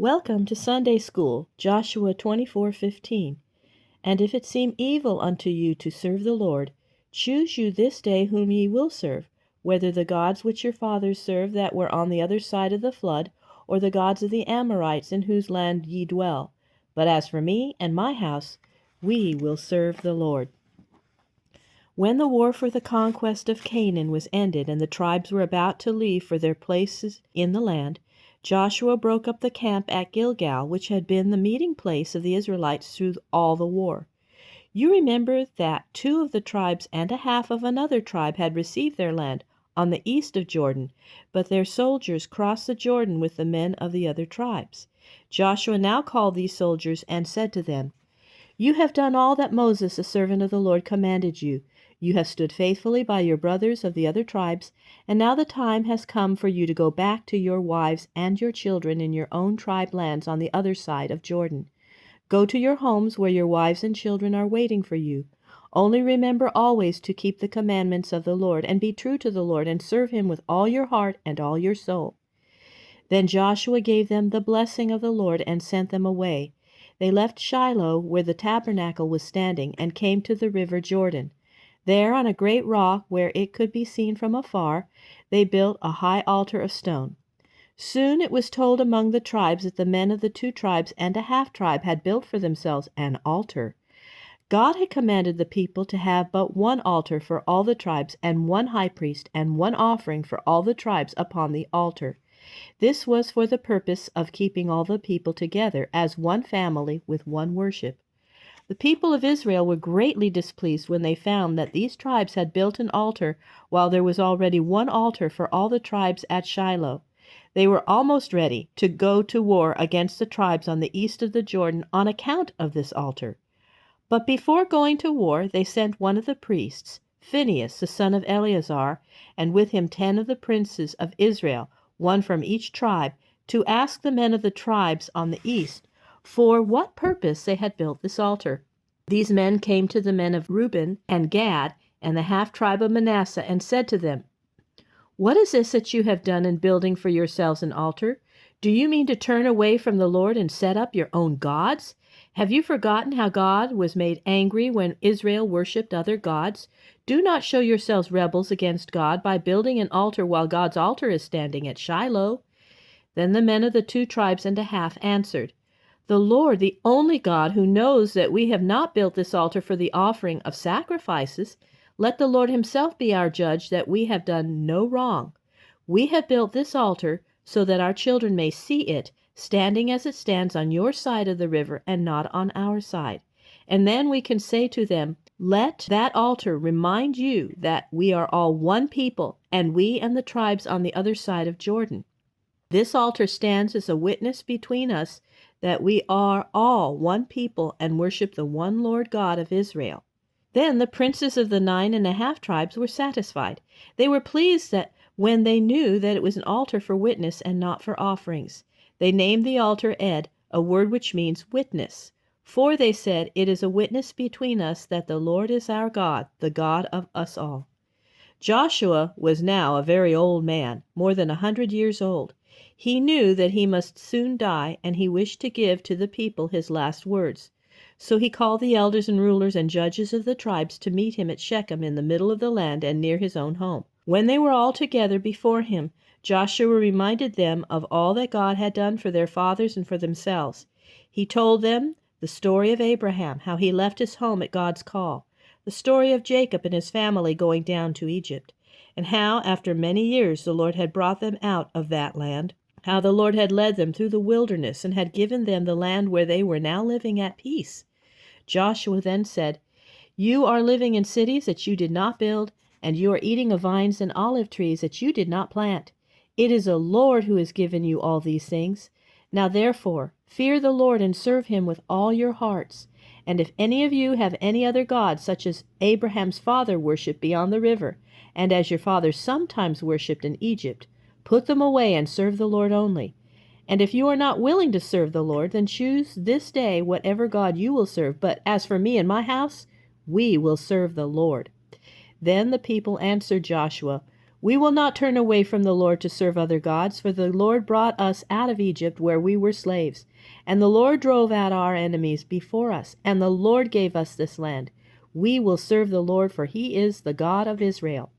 Welcome to Sunday School, Joshua 24:15. And if it seem evil unto you to serve the Lord, choose you this day whom ye will serve, whether the gods which your fathers served that were on the other side of the flood, or the gods of the Amorites in whose land ye dwell. But as for me and my house, we will serve the Lord. When the war for the conquest of Canaan was ended and the tribes were about to leave for their places in the land, Joshua broke up the camp at Gilgal, which had been the meeting place of the Israelites through all the war. You remember that 2 of the tribes and a half of another tribe had received their land on the east of Jordan, but their soldiers crossed the Jordan with the men of the other tribes. Joshua now called these soldiers and said to them, "You have done all that Moses, the servant of the Lord, commanded you. You have stood faithfully by your brothers of the other tribes, and now the time has come for you to go back to your wives and your children in your own tribe lands on the other side of Jordan. Go to your homes where your wives and children are waiting for you. Only remember always to keep the commandments of the Lord, and be true to the Lord, and serve him with all your heart and all your soul." Then Joshua gave them the blessing of the Lord and sent them away. They left Shiloh, where the tabernacle was standing, and came to the river Jordan. There, on a great rock where it could be seen from afar, they built a high altar of stone. Soon it was told among the tribes that the men of the 2 tribes and a half tribe had built for themselves an altar. God had commanded the people to have but one altar for all the tribes, and one high priest, and one offering for all the tribes upon the altar. This was for the purpose of keeping all the people together as one family with one worship. The people of Israel were greatly displeased when they found that these tribes had built an altar while there was already one altar for all the tribes at Shiloh. They were almost ready to go to war against the tribes on the east of the Jordan on account of this altar. But before going to war, they sent one of the priests, Phinehas, the son of Eleazar, and with him 10 of the princes of Israel, one from each tribe, to ask the men of the tribes on the east for what purpose they had built this altar. These men came to the men of Reuben and Gad and the half-tribe of Manasseh and said to them, "What is this that you have done in building for yourselves an altar? Do you mean to turn away from the Lord and set up your own gods? Have you forgotten how God was made angry when Israel worshipped other gods? Do not show yourselves rebels against God by building an altar while God's altar is standing at Shiloh." Then the men of the 2 tribes and a half answered, "The Lord, the only God, who knows that we have not built this altar for the offering of sacrifices, let the Lord himself be our judge that we have done no wrong. We have built this altar so that our children may see it, standing as it stands on your side of the river and not on our side. And then we can say to them, 'Let that altar remind you that we are all one people, and we and the tribes on the other side of Jordan.' This altar stands as a witness between us that we are all one people and worship the one Lord God of Israel." Then the princes of the 9½ tribes were satisfied. They were pleased that when they knew that it was an altar for witness and not for offerings. They named the altar Ed, a word which means witness. For, they said, it is a witness between us that the Lord is our God, the God of us all. Joshua was now a very old man, more than 100 years old. He knew that he must soon die, and he wished to give to the people his last words. So he called the elders and rulers and judges of the tribes to meet him at Shechem in the middle of the land and near his own home. When they were all together before him, Joshua reminded them of all that God had done for their fathers and for themselves. He told them the story of Abraham, how he left his home at God's call, the story of Jacob and his family going down to Egypt, and how, after many years, the Lord had brought them out of that land, how the Lord had led them through the wilderness and had given them the land where they were now living at peace. Joshua then said, "You are living in cities that you did not build, and you are eating of vines and olive trees that you did not plant. It is the Lord who has given you all these things. Now therefore, fear the Lord and serve him with all your hearts. And if any of you have any other gods, such as Abraham's father worshipped beyond the river, and as your fathers sometimes worshipped in Egypt, put them away and serve the Lord only. And if you are not willing to serve the Lord, then choose this day whatever God you will serve. But as for me and my house, we will serve the Lord." Then the people answered Joshua, We will not turn away from the Lord to serve other gods, for the Lord brought us out of Egypt where we were slaves. And the Lord drove out our enemies before us, and the Lord gave us this land. We will serve the Lord, for he is the God of Israel.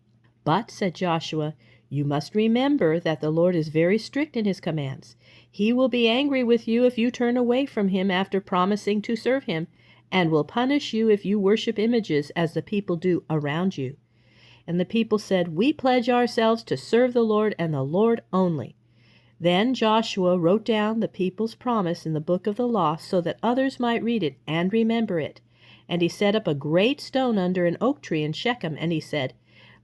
But, said Joshua, you must remember that the Lord is very strict in his commands. He will be angry with you if you turn away from him after promising to serve him, and will punish you if you worship images as the people do around you. And the people said, We pledge ourselves to serve the Lord and the Lord only. Then Joshua wrote down the people's promise in the book of the law so that others might read it and remember it. And he set up a great stone under an oak tree in Shechem, and he said,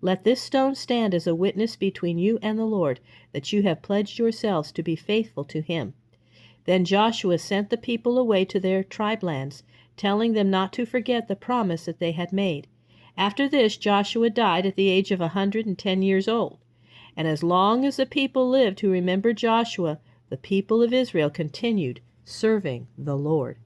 Let this stone stand as a witness between you and the Lord, that you have pledged yourselves to be faithful to him. Then Joshua sent the people away to their tribe lands, telling them not to forget the promise that they had made. After this, Joshua died at the age of 110 years old. And as long as the people lived who remembered Joshua, the people of Israel continued serving the Lord.